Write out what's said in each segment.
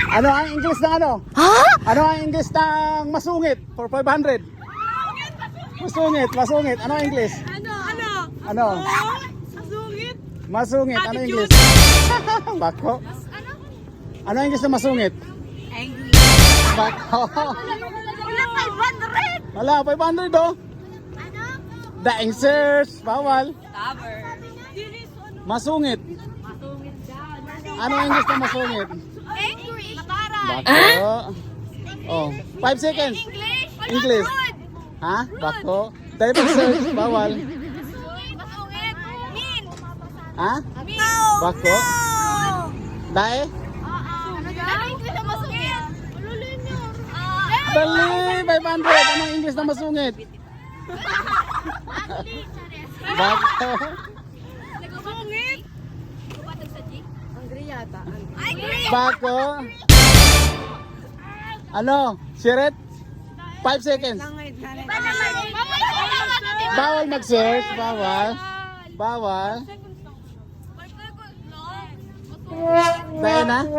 Ano ang English ng ano? Ano ang English ng masungit for 500? Masungit. Ano ang English? Ano? Masungit. Masungit. Ano ang English? Bako. Ano ang English ng masungit? Angry. Bako. Wala 500. Wala, 500 oh. The answers. Bawal. Cover. Masungit. Ano ang English ng masungit? Angry. Mataray. Bako. Oh, 5 seconds. English. Good. Ha? Bako. Type of search. Bawal. Masungit. Mean. Ha? Mean. Bako. Dae? Ano English ang masungit? Dali! 500! Anong English na masungit? Bako. Masungit. Angry. Bako. Ano? Siret? 5 seconds. Bawal mag-search. Bawal. Bawal. Dahil na? 1,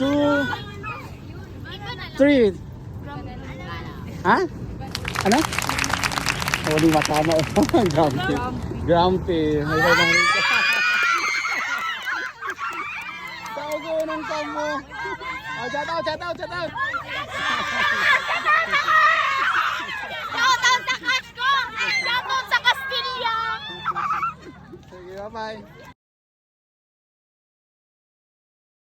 2, 3. Ha? Ano? Oh, di matama. Grumpy. Grumpy. May kaya nang rito. Tawag ko ng kamo. Oh, chat out. Shoutout sa Castro! Shoutout sa Castilla! Sige, bye-bye.